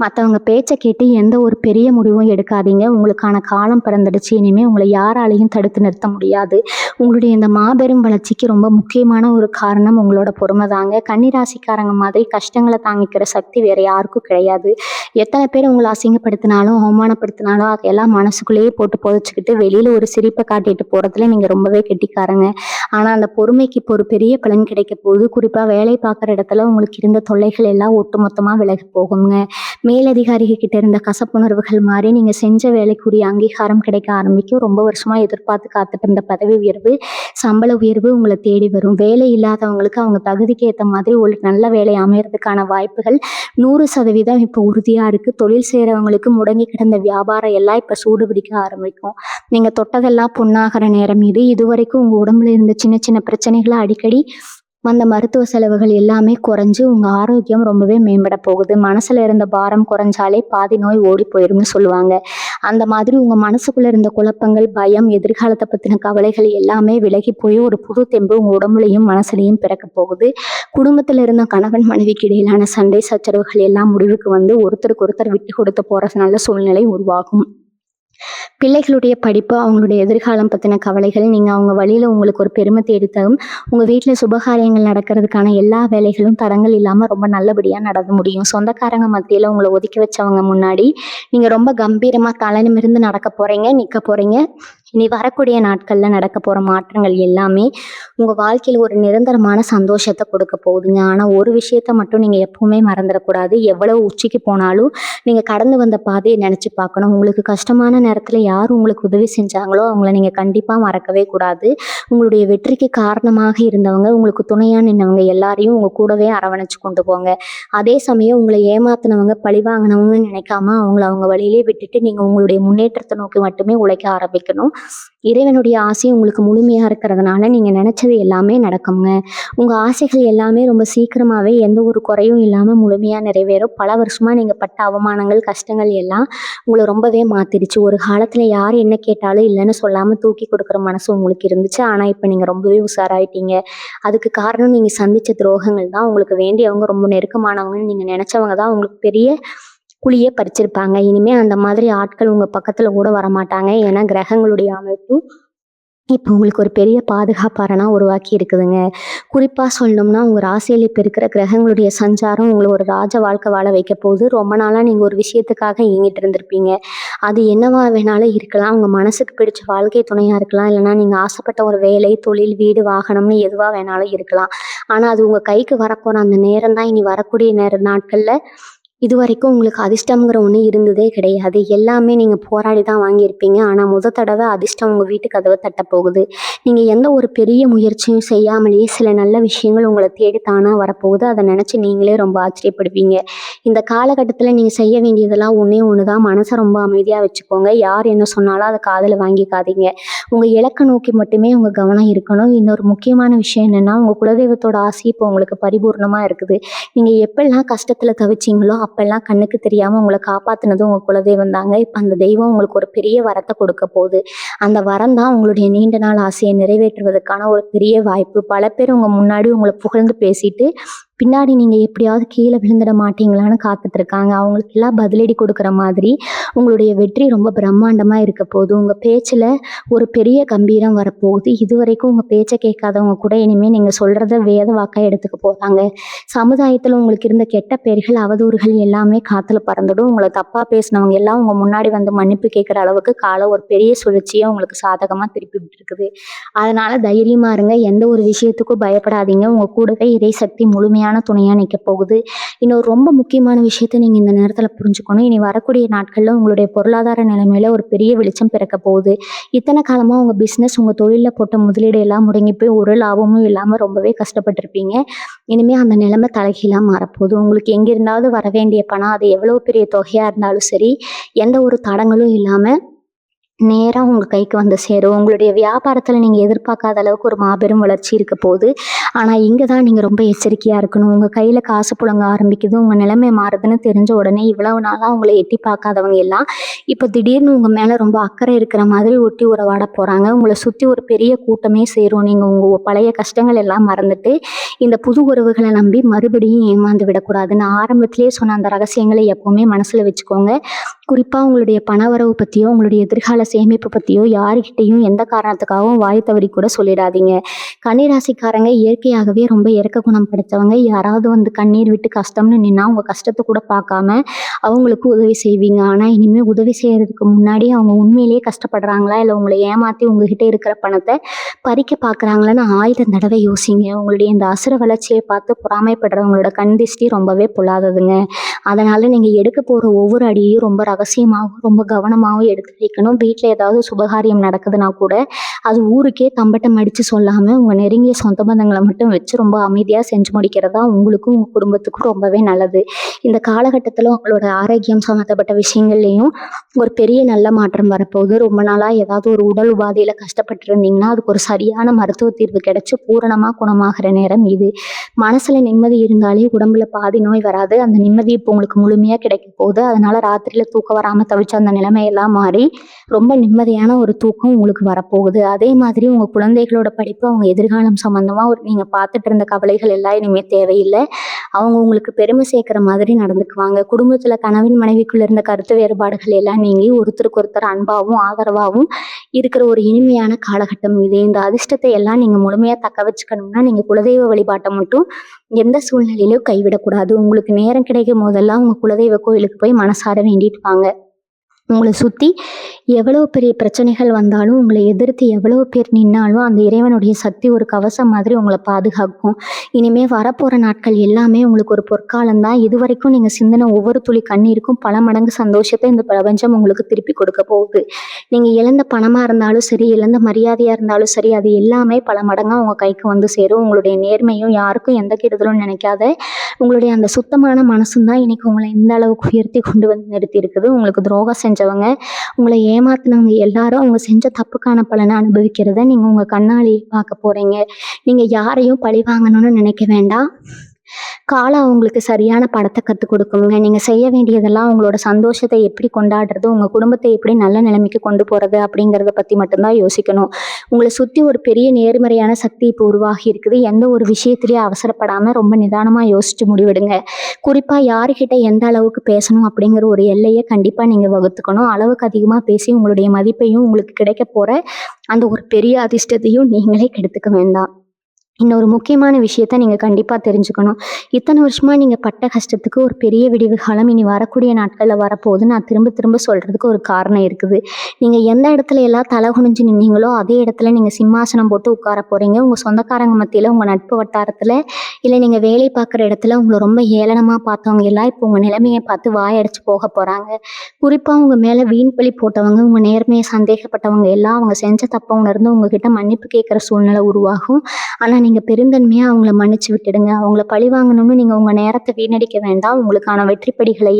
Speaker 1: மத்தவங்க பேச்ச கேட்டு எந்த ஒரு பெரிய முடிவும் எடுக்காதீங்க. உங்களுக்கான காலம் பிறந்துடுச்சு. இனிமே உங்களை யாராலையும் தடுத்து நிறுத்த முடியாது. உங்களுடைய இந்த மாபெரும் வளர்ச்சிக்கு ரொம்ப முக்கியமான ஒரு காரணம் உங்களோட பொறுமை தாங்க. கன்னிராசிக்காரங்க மாதிரி கஷ்டங்களை தாங்கிக்கிற சக்தி வேற யாருக்கும் கிடையாது. எத்தனை பேர் உங்களை அசிங்கப்படுத்தினாலும் அவமானப்படுத்தினாலும் அதையெல்லாம் மனசுக்குள்ளேயே போட்டு புதைச்சிக்கிட்டு வெளியில ஒரு சிரிப்பை காட்டிட்டு போறதுல நீங்க ரொம்பவே கெட்டிக்காரங்க. ஆனா அந்த பொறுமைக்கு இப்போ ஒரு பெரிய பலன் கிடைக்க போகுது. குறிப்பா வேலை பார்க்குற இடத்துல உங்களுக்கு இருந்த தொல்லைகள் எல்லாம் ஒட்டுமொத்தமா விலகி போகுங்க. மேலதிகாரிகள் கிட்ட இருந்த கசப்புணர்வுகள் மாறி நீங்க செஞ்ச வேலைக்குரிய அங்கீகாரம் கிடைக்க ஆரம்பிக்கும். ரொம்ப வருஷமா எதிர்பார்த்து காத்துட்டு இருந்த பதவி உயர்வு, சம்பள உயர்வு உங்களை தேடி வரும். வேலை இல்லாதவங்களுக்கு அவங்க தகுதிக்கு ஏற்ற மாதிரி ஒரு நல்ல வேலை அமையறதுக்கான வாய்ப்புகள் 100% இப்போ உறுதியா இருக்கு. தொழில் செய்யறவங்களுக்கு முடங்கி கிடந்த வியாபாரம் எல்லாம் இப்ப சூடு பிடிக்க ஆரம்பிக்கும். நீங்க தொட்டதெல்லாம் பொன்னாகிற நேரம் இது. இதுவரைக்கும் உங்க உடம்புல இருந்த சின்ன சின்ன பிரச்சனைகளை அடிக்கடி வந்த மருத்துவ செலவுகள் எல்லாமே குறைஞ்சு உங்க ஆரோக்கியம் ரொம்பவே மேம்பட போகுது. மனசுல இருந்த பாரம் குறைஞ்சாலே பாதி நோய் ஓடி போயிரும்னு சொல்லுவாங்க. அந்த மாதிரி உங்க மனசுக்குள்ள இருந்த குழப்பங்கள், பயம், எதிர்காலத்தை பத்தின கவலைகள் எல்லாமே விலகி போய் ஒரு புது தெம்பு உங்க உடம்புலையும் மனசுலையும் பிறக்க போகுது. குடும்பத்துல இருந்த கணவன் மனைவிக்கு இடையிலான சண்டை சச்சரவுகள் எல்லாம் முடிவுக்கு வந்து ஒருத்தருக்கு ஒருத்தர் விட்டு கொடுத்து போற நல்ல சூழ்நிலை உருவாகும். பிள்ளைகளுடைய படிப்பு, அவங்களுடைய எதிர்காலம் பத்தின கவலைகள், நீங்க அவங்க வழியில உங்களுக்கு ஒரு பெருமை தேடித்தரும். உங்க வீட்டுல சுபகாரியங்கள் நடக்கிறதுக்கான எல்லா வேலைகளும் தடங்கள் இல்லாம ரொம்ப நல்லபடியா நடந்து முடியும். சொந்தக்காரங்க மத்தியில உங்களை ஒதுக்கி வச்சவங்க முன்னாடி நீங்க ரொம்ப கம்பீரமா தலை நிமிர்ந்து நடக்க போறீங்க, நிக்க போறீங்க. இனி வரக்கூடிய நாட்கள்ல நடக்க போற மாற்றங்கள் எல்லாமே உங்க வாழ்க்கையில ஒரு நிரந்தரமான சந்தோஷத்தை கொடுக்க போகுதுங்க. ஆனா ஒரு விஷயத்த மட்டும் நீங்க எப்பவுமே மறந்துடக்கூடாது. எவ்வளவு உச்சிக்கு போனாலும் நீங்க கடந்து வந்த பாதையை நினைச்சு பார்க்கணும். உங்களுக்கு கஷ்டமான நேரத்துல யார் உங்களுக்கு உதவி செஞ்சாங்களோ அவங்கள நீங்க கண்டிப்பா மறக்கவே கூடாது. உங்களுடைய வெற்றிக்கு காரணமாக இருந்தவங்க, உங்களுக்கு துணையா நின்னவங்க எல்லாரையும் உங்க கூடவே அரவணைச்சு கொண்டு போங்க. அதே சமயம் உங்களை ஏமாத்தினவங்க, பழிவாங்கினவங்கன்னு நினைக்காம அவங்கள அவங்க வழியிலே விட்டுட்டு நீங்க உங்களுடைய முன்னேற்றத்தை நோக்கி மட்டுமே உழைக்க ஆரம்பிக்கணும். இறைவனுடைய ஆசை உங்களுக்கு முழுமையா இருக்கிறதுனால நீங்க நினைச்சது எல்லாமே நடக்குங்க. உங்க ஆசைகள் எல்லாமே ரொம்ப சீக்கிரமாவே எந்த ஒரு குறையும் இல்லாம முழுமையா நிறைவேறும். பல வருஷமா நீங்க பட்ட அவமானங்கள், கஷ்டங்கள் எல்லாம் உங்களை ரொம்பவே மாத்திடுச்சு. ஒரு காலத்துல யார் என்ன கேட்டாலும் இல்லைன்னு சொல்லாம தூக்கி கொடுக்குற மனசு உங்களுக்கு இருந்துச்சு. ஆனா இப்ப நீங்க ரொம்பவே உஷாராயிட்டீங்க. அதுக்கு காரணம் நீங்க சந்திச்ச துரோகங்கள் தான். உங்களுக்கு வேண்டியவங்க, ரொம்ப நெருக்கமானவங்கன்னு நீங்க நினைச்சவங்க தான் உங்களுக்கு பெரிய குழியே பறிச்சிருப்பாங்க. இனிமே அந்த மாதிரி ஆட்கள் உங்க பக்கத்துல கூட வரமாட்டாங்க. ஏன்னா கிரகங்களுடைய அமைப்பு இப்போ உங்களுக்கு ஒரு பெரிய பாதுகாப்பாரனா உருவாக்கி இருக்குதுங்க. குறிப்பா சொல்லணும்னா உங்க ராசியில இப்ப இருக்கிற கிரகங்களுடைய சஞ்சாரம் உங்களை ஒரு ராஜ வாழ்க்கை வாழ வைக்க போகுது. ரொம்ப நாளா நீங்க ஒரு விஷயத்துக்காக ஏங்கிட்டு இருந்திருப்பீங்க. அது என்னவா வேணாலும் இருக்கலாம். உங்க மனசுக்கு பிடிச்ச வாழ்க்கை துணையா இருக்கலாம். இல்லைன்னா நீங்க ஆசைப்பட்ட ஒரு வேலை, தொழில், வீடு, வாகனம்னு எதுவா வேணாலும் இருக்கலாம். ஆனா அது உங்க கைக்கு வரப்போற அந்த நேரம் தான் இனி வரக்கூடிய நாட்கள்ல இதுவரைக்கும் உங்களுக்கு அதிர்ஷ்டம்ங்கிற ஒண்ணு இருந்ததே கிடையாது. எல்லாமே நீங்க போராடி தான் வாங்கியிருப்பீங்க. ஆனா தடவை அதிர்ஷ்டம் உங்க வீட்டு கதவை தட்டப் போகுது. நீங்க எந்த ஒரு பெரிய முயற்சியும் செய்யாமலேயே சில நல்ல விஷயங்கள் உங்களை தேடி தானா வரப்போகுது. அதை நினைச்சு நீங்களே ரொம்ப ஆச்சரியப்படுவீங்க. இந்த காலகட்டத்துல நீங்க செய்ய வேண்டியதெல்லாம் ஒண்ணே ஒண்ணுதான். மனசை ரொம்ப அமைதியா வச்சுக்கோங்க. யார் என்ன சொன்னாலும் அதை காதுல வாங்கிக்காதீங்க. உங்க இலக்கை நோக்கி மட்டுமே உங்க கவனம் இருக்கணும். இன்னொரு முக்கியமான விஷயம் என்னன்னா, உங்க குலதெய்வத்தோட ஆசை இப்போ உங்களுக்கு பரிபூர்ணமா இருக்குது. நீங்க எப்பெல்லாம் கஷ்டத்துல தவிச்சீங்களோ அப்பெல்லாம் கண்ணுக்கு தெரியாம உங்களை காப்பாத்துனது உங்க குலதெய்வம் தாங்க. இப்ப அந்த தெய்வம் உங்களுக்கு ஒரு பெரிய வரத்தை கொடுக்க போகுது. அந்த வரம் தான் உங்களுடைய நீண்ட நாள் ஆசையை நிறைவேற்றுவதற்கான ஒரு பெரிய வாய்ப்பு. பல பேர் உங்க முன்னாடி உங்களை புகழ்ந்து பேசிட்டு பின்னாடி நீங்க எப்படியாவது கீழ விழுந்துட மாட்டீங்களான்னு காத்துட்டு இருக்காங்க. அவங்களுக்கெல்லாம் பதிலடி கொடுக்குற மாதிரி உங்களுடைய வெற்றி ரொம்ப பிரம்மாண்டமா இருக்க போகுது. உங்க பேச்சுல ஒரு பெரிய கம்பீரம் வரப்போகுது. இதுவரைக்கும் உங்க பேச்ச கேட்காதவங்க கூட இனிமே நீங்க சொல்றத வேத வாக்கா எடுத்துக்க போறாங்க. சமுதாயத்துல உங்களுக்கு இருந்த கெட்ட பெயர்கள், அவதூறுகள் எல்லாமே காத்துல பறந்துடும். உங்கள தப்பா பேசினவங்க எல்லாம் உங்க முன்னாடி வந்து மன்னிப்பு கேட்கிற அளவுக்கு காலம் ஒரு பெரிய சுழற்சியா உங்களுக்கு சாதகமா திருப்பி விட்டுருக்குது. அதனால தைரியமா இருங்க. எந்த ஒரு விஷயத்துக்கும் பயப்படாதீங்க. உங்க கூடவே இறைசக்தி முழுமையான துணையா நிக்க போகுது. இன்னொரு ரொம்ப முக்கியமான விஷயத்த நீங்க இந்த நேரத்துல புரிஞ்சுக்கணும். இனி வரக்கூடிய நாட்கள்ல உங்களுடைய பொருளாதார நிலைமையில ஒரு பெரிய வெளிச்சம் பிறக்க போகுது. இத்தனை காலமா உங்க பிசினஸ், உங்க தொழில்ல போட்ட முதலீடு எல்லாம் முடங்கி போய் ஒரு லாபமும் இல்லாம ரொம்பவே கஷ்டப்பட்டிருப்பீங்க. இனிமே அந்த நிலைமை தலைகீழா மாறப்போகுது. உங்களுக்கு எங்கிருந்தாவது வர வேண்டிய பணம், அது எவ்வளவு பெரிய தொகையா இருந்தாலும் சரி, எந்த ஒரு தடங்களும் இல்லாம நேரா உங்க கைக்கு வந்து சேரும். உங்களுடைய வியாபாரத்துல நீங்க எதிர்பார்க்காத அளவுக்கு ஒரு மாபெரும் வளர்ச்சி இருக்க போகுது. ஆனா இங்க தான் நீங்க ரொம்ப எச்சரிக்கையா இருக்கணும். உங்க கையில காசு புழங்க ஆரம்பிக்குது, உங்க நிலைமை மாறுதுன்னு தெரிஞ்ச உடனே இவ்வளவு நாளா உங்களை எட்டி பார்க்காதவங்க எல்லாம் இப்ப திடீர்னு உங்க மேல ரொம்ப அக்கறை இருக்கிற மாதிரி ஒட்டி உறவாட போறாங்க. உங்களை சுத்தி ஒரு பெரிய கூட்டமே சேரும். நீங்க உங்க பழைய கஷ்டங்கள் எல்லாம் மறந்துட்டு இந்த புது உறவுகளை நம்பி மறுபடியும் ஏமாந்து விடக்கூடாது. நான் ஆரம்பத்திலேயே சொன்ன அந்த ரகசியங்களை எப்பவுமே மனசுல வச்சுக்கோங்க. குறிப்பா உங்களுடைய பணவரவு பத்தியோ, உங்களுடைய எதிர்கால சேமிப்பு பத்தியோ யாருகிட்டயும் எந்த காரணத்துக்காகவும் வாய் தவறி கூட சொல்லிடாதீங்க. கன்னிராசிக்காரங்க இயற்கையாகவே ரொம்ப இரக்க குணம் படைத்தவங்க. யாராவது வந்து கண்ணீர் விட்டு கஷ்டம்னு நின்னா உங்க கஷ்டத்தை கூட பார்க்காம அவங்களுக்கு உதவி செய்வீங்க. ஆனா இனிமே உதவி செய்யறதுக்கு முன்னாடி அவங்க உண்மையிலேயே கஷ்டப்படுறாங்களா, இல்லை உங்களை ஏமாத்தி உங்ககிட்ட இருக்கிற பணத்தை பறிக்க பார்க்குறாங்களான்னு 1000 தடவை யோசிங்க. உங்களுடைய இந்த அசுர வளர்ச்சியை பார்த்து பொறாமைப்படுறவங்களோட கண் திஷ்டி ரொம்பவே பொல்லாததுங்க. அதனால நீங்க எடுக்க போற ஒவ்வொரு அடியையும் ரொம்ப ரகசியமாகவும் ரொம்ப கவனமாகவும் எடுத்து வைக்கணும். வீட்டில் ஏதாவது சுபகாரியம் நடக்குதுன்னா கூட அது ஊருக்கே தம்பட்டம் அடித்து சொல்லாமல் உங்கள் நெருங்கிய சொந்த பந்தங்களை மட்டும் வச்சு ரொம்ப அமைதியாக செஞ்சு முடிக்கிறதா உங்களுக்கும் உங்கள் குடும்பத்துக்கும் ரொம்பவே நல்லது. இந்த காலகட்டத்தில் உங்களோட ஆரோக்கியம் சம்மந்தப்பட்ட விஷயங்கள்லையும் ஒரு பெரிய நல்ல மாற்றம் வரப்போகுது. ரொம்ப நாளாக ஏதாவது ஒரு உடல் உபாதையில் கஷ்டப்பட்டு இருந்தீங்கன்னா அதுக்கு ஒரு சரியான மருத்துவ தீர்வு கிடைச்சி பூரணமாக குணமாகிற நேரம் இது. மனசில் நிம்மதி இருந்தாலே உடம்புல பாதி நோய் வராது. அந்த நிம்மதி இப்போ உங்களுக்கு முழுமையாக கிடைக்க போகுது. அதனால ராத்திரியில் தூக்கம் வராமல் தவிச்ச அந்த நிலைமையெல்லாம் மாறி ரொம்ப நிம்மதியான ஒரு தூக்கம் உங்களுக்கு வரப்போகுது. அதே மாதிரி உங்கள் குழந்தைகளோட படிப்பு, அவங்க எதிர்காலம் சம்மந்தமாக நீங்கள் பார்த்துட்டு இருந்த கவலைகள் எல்லாம் இனிமேல் தேவையில்லை. அவங்க உங்களுக்கு பெருமை சேர்க்குற மாதிரி நடந்துக்குவாங்க. குடும்பத்தில் கணவன் மனைவிக்குள்ள இருந்த கருத்து வேறுபாடுகள் எல்லாம் நீங்கி ஒருத்தருக்கு ஒருத்தர் அன்பாகவும் ஆதரவாகவும் இருக்கிற ஒரு இனிமையான காலகட்டம் இது. இந்த அதிர்ஷ்டத்தை எல்லாம் நீங்கள் முழுமையாக தக்க வச்சுக்கணும்னா நீங்கள் குலதெய்வ வழிபாட்டை மட்டும் எந்த சூழ்நிலையிலும் கைவிடக்கூடாது. உங்களுக்கு நேரம் கிடைக்கும் போதெல்லாம் உங்கள் குலதெய்வ கோயிலுக்கு போய் மனசார வேண்டிட்டு வாங்க. உங்களை சுற்றி எவ்வளவு பெரிய பிரச்சனைகள் வந்தாலும், உங்களை எதிர்த்து எவ்வளவு பேர் நின்னாலும் அந்த இறைவனுடைய சக்தி ஒரு கவசம் மாதிரி உங்களை பாதுகாக்கும். இனிமேல் வரப்போகிற நாட்கள் எல்லாமே உங்களுக்கு ஒரு பொற்காலம்தான். இதுவரைக்கும் நீங்கள் சிந்தின ஒவ்வொரு துளி கண்ணீருக்கும் பல மடங்கு சந்தோஷத்தை இந்த பிரபஞ்சம் உங்களுக்கு திருப்பி கொடுக்க போகுது. நீங்கள் இழந்த பணமாக இருந்தாலும் சரி, இழந்த மரியாதையாக இருந்தாலும் சரி, அது எல்லாமே பல மடங்காக உங்கள் கைக்கு வந்து சேரும். உங்களுடைய நேர்மையும் யாருக்கும் எந்த கெடுதலும் நினைக்காத உங்களுடைய அந்த சுத்தமான மனசும் தான் இன்னைக்கு உங்களை இந்த அளவுக்கு உயர்த்தி கொண்டு வந்து நிறுத்தி இருக்குது. உங்களுக்கு துரோகம் செஞ்சவங்க, உங்களை ஏமாத்தினவங்க எல்லாரும் அவங்க செஞ்ச தப்புக்கான பலனை அனுபவிக்கிறத நீங்கள் உங்கள் கண்ணாலேயே பார்க்க போகிறீங்க. நீங்கள் யாரையும் பழி வாங்கணும்னு நினைக்க வேண்டாம். காலம் அவங்களுக்கு சரியான படத்தை கற்றுக் கொடுக்குங்க. நீங்கள் செய்ய வேண்டியதெல்லாம் உங்களோட சந்தோஷத்தை எப்படி கொண்டாடுறது, உங்கள் குடும்பத்தை எப்படி நல்ல நிலைமைக்கு கொண்டு போகிறது அப்படிங்கிறத பற்றி மட்டும்தான் யோசிக்கணும். உங்களை சுற்றி ஒரு பெரிய நேர்மறையான சக்தி இப்போ உருவாகி இருக்குது. எந்த ஒரு விஷயத்திலையும் அவசரப்படாமல் ரொம்ப நிதானமாக யோசித்து முடிவெடுங்க. குறிப்பாக யாருக்கிட்ட எந்த அளவுக்கு பேசணும் அப்படிங்கிற ஒரு எல்லையை கண்டிப்பாக நீங்கள் வகுத்துக்கணும். அளவுக்கு அதிகமாக பேசி உங்களுடைய மதிப்பையும் உங்களுக்கு கிடைக்க போகிற அந்த ஒரு பெரிய அதிர்ஷ்டத்தையும் நீங்களே கெடுத்துக்க வேண்டாம். இன்னொரு முக்கியமான விஷயத்த நீங்கள் கண்டிப்பாக தெரிஞ்சுக்கணும். இத்தனை வருஷமாக நீங்கள் பட்ட கஷ்டத்துக்கு ஒரு பெரிய விடிவு காலம் இனி வரக்கூடிய நாட்களில் வரப்போகுது. நான் திரும்ப திரும்ப சொல்கிறதுக்கு ஒரு காரணம் இருக்குது. நீங்கள் எந்த இடத்துல எல்லாம் தலை குனிஞ்சு நின்னீங்களோ அதே இடத்துல நீங்கள் சிம்மாசனம் போட்டு உட்கார போகிறீங்க. உங்கள் சொந்தக்காரங்க மத்தியில், உங்கள் நட்பு வட்டாரத்தில், இல்லை நீங்கள் வேலை பார்க்குற இடத்துல உங்களை ரொம்ப ஏளனமாக பார்த்தவங்க எல்லாம் இப்போ உங்கள் நிலைமையை பார்த்து வாயடிச்சு போக போகிறாங்க. குறிப்பாக உங்கள் மேலே வீண் பழி போட்டவங்க, உங்கள் நேர்மையை சந்தேகப்பட்டவங்க எல்லாம் அவங்க செஞ்ச தப்பை உணர்ந்து உங்ககிட்ட மன்னிப்பு கேட்குற சூழ்நிலை உருவாகும். ஆனால் நீங்கள் பெருந்தன்மையாக அவங்கள மன்னிச்சு விட்டுடுங்க. அவங்கள பழி வாங்கணும்னு நீங்கள் உங்கள் நேரத்தை வீணடிக்க வேண்டாம். உங்களுக்கான வெற்றிப்படிகளை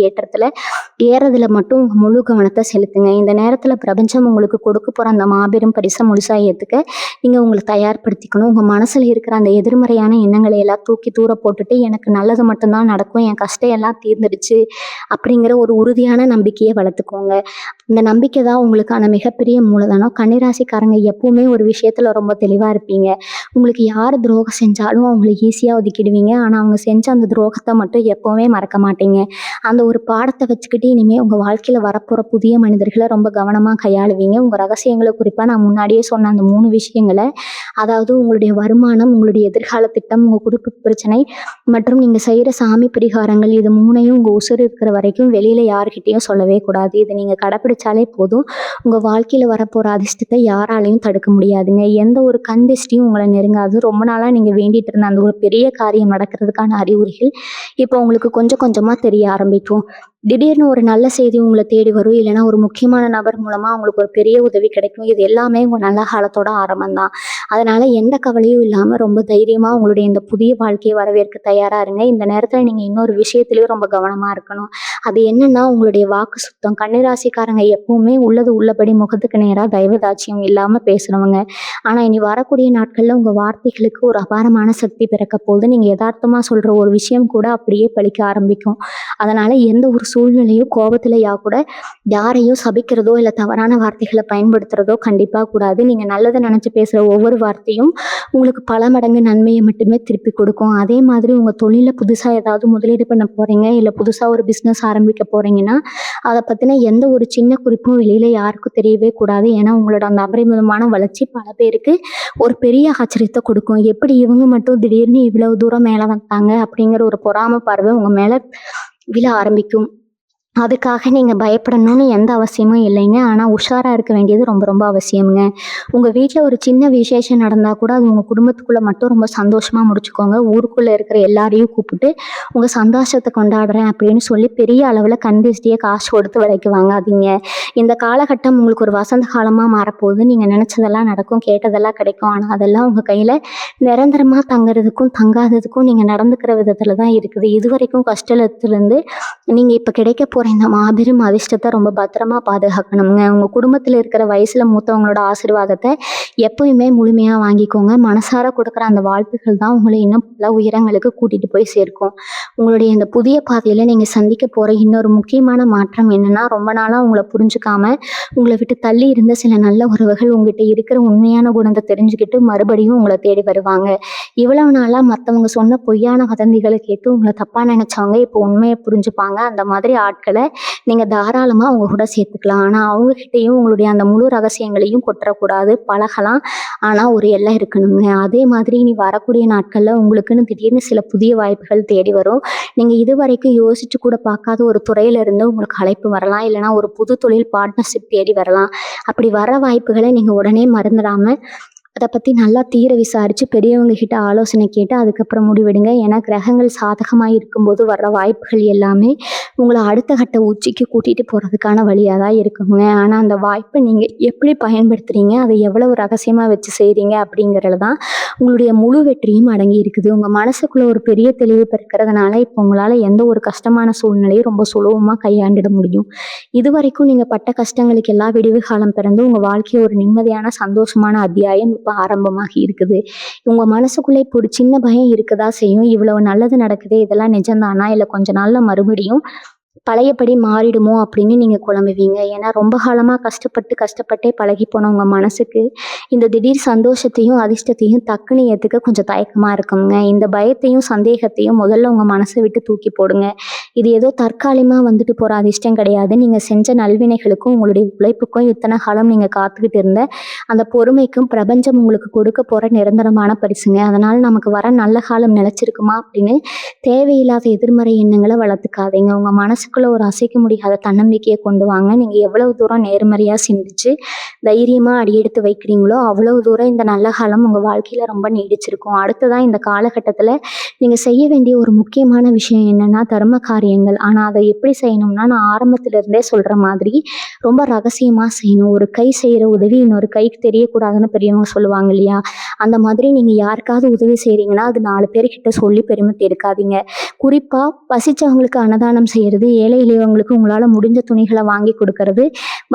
Speaker 1: ஏறதுல மட்டும் உங்கள் முழு கவனத்தை செலுத்துங்க. இந்த நேரத்தில் பிரபஞ்சம் உங்களுக்கு கொடுக்க போகிற அந்த மாபெரும் பரிசை முழுசாக ஏற்றுக்க நீங்கள் உங்களை தயார்படுத்திக்கணும். உங்கள் மனசில் இருக்கிற அந்த எதிர்மறையான எண்ணங்களை எல்லாம் தூக்கி தூர போட்டுட்டு எனக்கு நல்லது மட்டும்தான் நடக்கும், என் கஷ்டம் எல்லாம் தீர்ந்துடுச்சு அப்படிங்கிற ஒரு உறுதியான நம்பிக்கையை வளர்த்துக்கோங்க. இந்த நம்பிக்கை தான் உங்களுக்கான மிகப்பெரிய மூலதனம். கன்னிராசிக்காரங்க எப்பவுமே ஒரு விஷயத்தில் ரொம்ப தெளிவாக இருப்பீங்க. உங்களுக்கு யார் யார் துரோகம் செஞ்சாலும் அவங்கள ஈஸியாக ஒதுக்கிடுவீங்க. ஆனால் அவங்க செஞ்ச அந்த துரோகத்தை மட்டும் எப்போவுமே மறக்க மாட்டீங்க. அந்த ஒரு பாடத்தை வச்சுக்கிட்டு இனிமேல் உங்கள் வாழ்க்கையில் வரப்போகிற புதிய மனிதர்களை ரொம்ப கவனமாக கையாளுவீங்க. உங்கள் ரகசியங்களை குறிப்பாக நான் முன்னாடியே சொன்ன அந்த 3 விஷயங்களை, அதாவது உங்களுடைய வருமானம், உங்களுடைய எதிர்கால திட்டம், உங்கள் குடும்ப பிரச்சனை மற்றும் நீங்கள் செய்கிற சாமி பரிகாரங்கள், இது 3யும் உங்கள் உசுறு இருக்கிற வரைக்கும் வெளியில் யாருக்கிட்டேயும் சொல்லவே கூடாது. இதை நீங்கள் கடைப்பிடிச்சாலே போதும். உங்கள் வாழ்க்கையில் வரப்போகிற அதிர்ஷ்டத்தை யாராலையும் தடுக்க முடியாதுங்க. எந்த ஒரு கண் திஷ்டியும் உங்களை நெருங்காது. ரொம்ப நாளாக நீங்கள் வேண்டிட்டு இருந்த அந்த ஒரு பெரிய காரியம் நடக்கிறதுக்கான அறிகுறிகள் இப்போ உங்களுக்கு கொஞ்சம் கொஞ்சமாக தெரிய ஆரம்பிக்கும். திடீர்னு ஒரு நல்ல செய்தி உங்களை தேடி வரும். இல்லைன்னா ஒரு முக்கியமான நபர் மூலமாக உங்களுக்கு ஒரு பெரிய உதவி கிடைக்கும். இது எல்லாமே உங்கள் நல்ல காலத்தோட ஆரம்பம் தான். அதனால் எந்த கவலையும் இல்லாமல் ரொம்ப தைரியமாக உங்களுடைய இந்த புதிய வாழ்க்கையை வரவேற்க தயாராக இருங்க. இந்த நேரத்தில் நீங்கள் இன்னொரு விஷயத்துலையும் ரொம்ப கவனமாக இருக்கணும். அது என்னன்னா, உங்களுடைய வாக்கு சுத்தம். கன்னிராசிக்காரங்க எப்பவுமே உள்ளது உள்ளபடி முகத்துக்கு நேராக தயவுதாட்சியம் இல்லாமல் பேசுகிறவங்க. ஆனால் இனி வரக்கூடிய நாட்களில் உங்கள் வார்த்தைகளுக்கு ஒரு அபாரமான சக்தி பிறக்க போகுது. நீங்கள் யதார்த்தமாக சொல்கிற ஒரு விஷயம் கூட அப்படியே பலிக்க ஆரம்பிக்கும். அதனால் எந்த ஒரு சூழ்நிலையும் கோபத்திலையா கூட யாரையும் சபிக்கிறதோ இல்லை தவறான வார்த்தைகளை பயன்படுத்துகிறதோ கண்டிப்பாக கூடாது. நீங்கள் நல்லதை நினச்சி பேசுகிற ஒவ்வொரு வார்த்தையும் உங்களுக்கு பல மடங்கு நன்மையை மட்டுமே திருப்பி கொடுக்கும். அதே மாதிரி உங்கள் தொழிலில் புதுசாக ஏதாவது முதலீடு பண்ண போகிறீங்க, இல்லை புதுசாக ஒரு பிஸ்னஸ் ஆரம்பிக்க போகிறீங்கன்னா அதை பற்றின எந்த ஒரு சின்ன குறிப்பும் வெளியில் யாருக்கும் தெரியவே கூடாது. ஏன்னா உங்களோட அந்த அபரிமிதமான வளர்ச்சி பல பேருக்கு ஒரு பெரிய ஆச்சரியத்தை கொடுக்கும். எப்படி இவங்க மட்டும் திடீர்னு இவ்வளவு தூரம் மேலே வந்தாங்க அப்படிங்கிற ஒரு பொறாமை பார்வை உங்கள் மேலே விழ ஆரம்பிக்கும். அதுக்காக நீங்கள் பயப்படணும்னு எந்த அவசியமும் இல்லைங்க. ஆனால் உஷாராக இருக்க வேண்டியது ரொம்ப ரொம்ப அவசியமுங்க. உங்கள் வீட்டில் ஒரு சின்ன விசேஷம் நடந்தால் கூட அது உங்கள் குடும்பத்துக்குள்ளே மட்டும் ரொம்ப சந்தோஷமாக முடிச்சுக்கோங்க. ஊருக்குள்ளே இருக்கிற எல்லாரையும் கூப்பிட்டு உங்கள் சந்தோஷத்தை கொண்டாடுறேன் அப்படின்னு சொல்லி பெரிய அளவில் கண் திருஷ்டியை காசு கொடுத்து விலைக்கு வாங்காதீங்க. இந்த காலகட்டம் உங்களுக்கு ஒரு வசந்த காலமாக மாறப்போகுது. நீங்கள் நினச்சதெல்லாம் நடக்கும், கேட்டதெல்லாம் கிடைக்கும். ஆனால் அதெல்லாம் உங்கள் கையில் நிரந்தரமாக தங்குறதுக்கும் தங்காததுக்கும் நீங்கள் நடந்துக்கிற விதத்தில் தான் இருக்குது. இது வரைக்கும் கஷ்டத்துலேருந்து நீங்கள் இப்போ கிடைக்க போகிற இந்த மாபெரும் அதிர்ஷ்டத்தை ரொம்ப பத்திரமா பாதுகாக்கணுங்க. உங்கள் குடும்பத்தில் இருக்கிற வயசில் மூத்தவங்களோட ஆசீர்வாதத்தை எப்பயுமே முழுமையாக வாங்கிக்கோங்க. மனசார கொடுக்குற அந்த வாழ்த்துக்கள் தான் உங்களை இன்னும் பல உயரங்களுக்கு கூட்டிகிட்டு போய் சேர்க்கும். உங்களுடைய இந்த புதிய பாதையில் நீங்கள் சந்திக்க போகிற இன்னொரு முக்கியமான மாற்றம் என்னென்னா, ரொம்ப நாளாக உங்களை புரிஞ்சுக்காம உங்களை விட்டு தள்ளி இருந்த சில நல்ல உறவுகள் உங்ககிட்ட இருக்கிற உண்மையான குணத்தை தெரிஞ்சுக்கிட்டு மறுபடியும் உங்களை தேடி வருவாங்க. இவ்வளவு நாளாக மற்றவங்க சொன்ன பொய்யான வதந்திகளை கேட்டு உங்களை தப்பாக நினச்சவங்க இப்போ உண்மையை புரிஞ்சுப்பாங்க. அந்த மாதிரி ஆட்களை நீங்கள் தாராளமாக அவங்க கூட சேர்த்துக்கலாம். ஆனால் அவங்ககிட்டையும் உங்களுடைய அந்த முழு ரகசியங்களையும் கொட்டக்கூடாது. பழகலாம், ஆனால் ஒரு எல்லை இருக்கணுங்க. அதே மாதிரி நீ வரக்கூடிய நாட்களில் உங்களுக்குன்னு திடீர்னு சில புதிய வாய்ப்புகள் தேடி வரும். நீங்கள் இது வரைக்கும் யோசிச்சு கூட பார்க்காத ஒரு துறையிலிருந்து உங்களுக்கு அழைப்பு வரலாம். இல்லைனா ஒரு புது தொழில் பார்ட்னர்ஷிப் தேடி வரலாம். அப்படி வர வாய்ப்புகளை நீங்கள் உடனே மறந்துடாமல் அதை பற்றி நல்லா தீர விசாரித்து பெரியவங்க கிட்ட ஆலோசனை கேட்டு அதுக்கப்புறம் முடிவெடுங்க. ஏன்னா கிரகங்கள் சாதகமாக இருக்கும்போது வர்ற வாய்ப்புகள் எல்லாமே உங்களை அடுத்த கட்ட உச்சிக்கு கூட்டிகிட்டு போகிறதுக்கான வழியாக தான் இருக்குங்க. ஆனால் அந்த வாய்ப்பை நீங்கள் எப்படி பயன்படுத்துகிறீங்க, அதை எவ்வளவு ரகசியமாக வச்சு செய்கிறீங்க அப்படிங்கிறதுல தான் உங்களுடைய முழு வெற்றியும் அடங்கி இருக்குது. உங்கள் மனசுக்குள்ளே ஒரு பெரிய தெளிவு பிறக்கிறதுனால இப்போ உங்களால் எந்த ஒரு கஷ்டமான சூழ்நிலையும் ரொம்ப சுலபமாக கையாண்டிட முடியும். இது வரைக்கும் நீங்கள் பட்ட கஷ்டங்களுக்கு எல்லா விடிவு காலம் பிறந்து உங்கள் வாழ்க்கையை ஒரு நிம்மதியான சந்தோஷமான அத்தியாயம் இப்போ ஆரம்பமாகி இருக்குது. உங்கள் மனசுக்குள்ளே இப்போ ஒரு சின்ன பயம் இருக்கதா செய்யும். இவ்வளவு நல்லது நடக்குது, இதெல்லாம் நிஜம்தானா, இல்லை கொஞ்ச நாளில் மறுபடியும் பழையபடி மாறிடுமோ அப்படின்னு நீங்கள் குழம்புவீங்க. ஏன்னா ரொம்ப காலமாக கஷ்டப்பட்டே பழகி போன உங்கள் மனசுக்கு இந்த திடீர் சந்தோஷத்தையும் அதிர்ஷ்டத்தையும் டக்குன்னு ஏற்றுக்க கொஞ்சம் தயக்கமாக இருக்குங்க. இந்த பயத்தையும் சந்தேகத்தையும் முதல்ல உங்கள் மனசை விட்டு தூக்கி போடுங்க. இது ஏதோ தற்காலிகமாக வந்துட்டு போகிற அதிர்ஷ்டம் கிடையாது. நீங்கள் செஞ்ச நல்வினைகளுக்கும் உங்களுடைய உழைப்புக்கும் இத்தனை காலம் நீங்கள் காத்துக்கிட்டு இருந்த அந்த பொறுமைக்கும் பிரபஞ்சம் உங்களுக்கு கொடுக்க போகிற நிரந்தரமான பரிசுங்க. அதனால் நமக்கு வர நல்ல காலம் நிலச்சிருக்குமா அப்படின்னு தேவையில்லாத எதிர்மறை எண்ணங்களை வளர்த்துக்காதீங்க. உங்கள் மனசுக்குள்ளே ஒரு அசைக்க முடியாத தன்னம்பிக்கையை கொண்டு வாங்க. நீங்கள் எவ்வளவு தூரம் நேர்மறையாக சிந்திச்சு தைரியமாக அடியெடுத்து வைக்கிறீங்களோ அவ்வளவு தூரம் இந்த நல்ல காலம் உங்கள் வாழ்க்கையில் ரொம்ப நீடிச்சிருக்கும். அடுத்ததான் இந்த காலகட்டத்தில் நீங்கள் செய்ய வேண்டிய ஒரு முக்கியமான விஷயம் என்னென்னா தர்ம காரியங்கள். ஆனால் அதை எப்படி செய்யணும்னா, நான் ஆரம்பத்திலிருந்தே சொல்கிற மாதிரி ரொம்ப ரகசியமாக செய்யணும். ஒரு கை செய்கிற உதவி இன்னொரு கைக்கு தெரியக்கூடாதுன்னு பெரியவங்க சொல்லுவாங்க இல்லையா, அந்த மாதிரி நீங்கள் யாருக்காவது உதவி செய்கிறீங்கன்னா அது 4 பேர்கிட்ட சொல்லி பெருமை எடுக்காதீங்க. குறிப்பாக பசிச்சவங்களுக்கு அன்னதானம் செய்கிறது, ஏழை எளியவங்களுக்கு உங்களால் முடிஞ்ச துணிகளை வாங்கி கொடுக்கறது,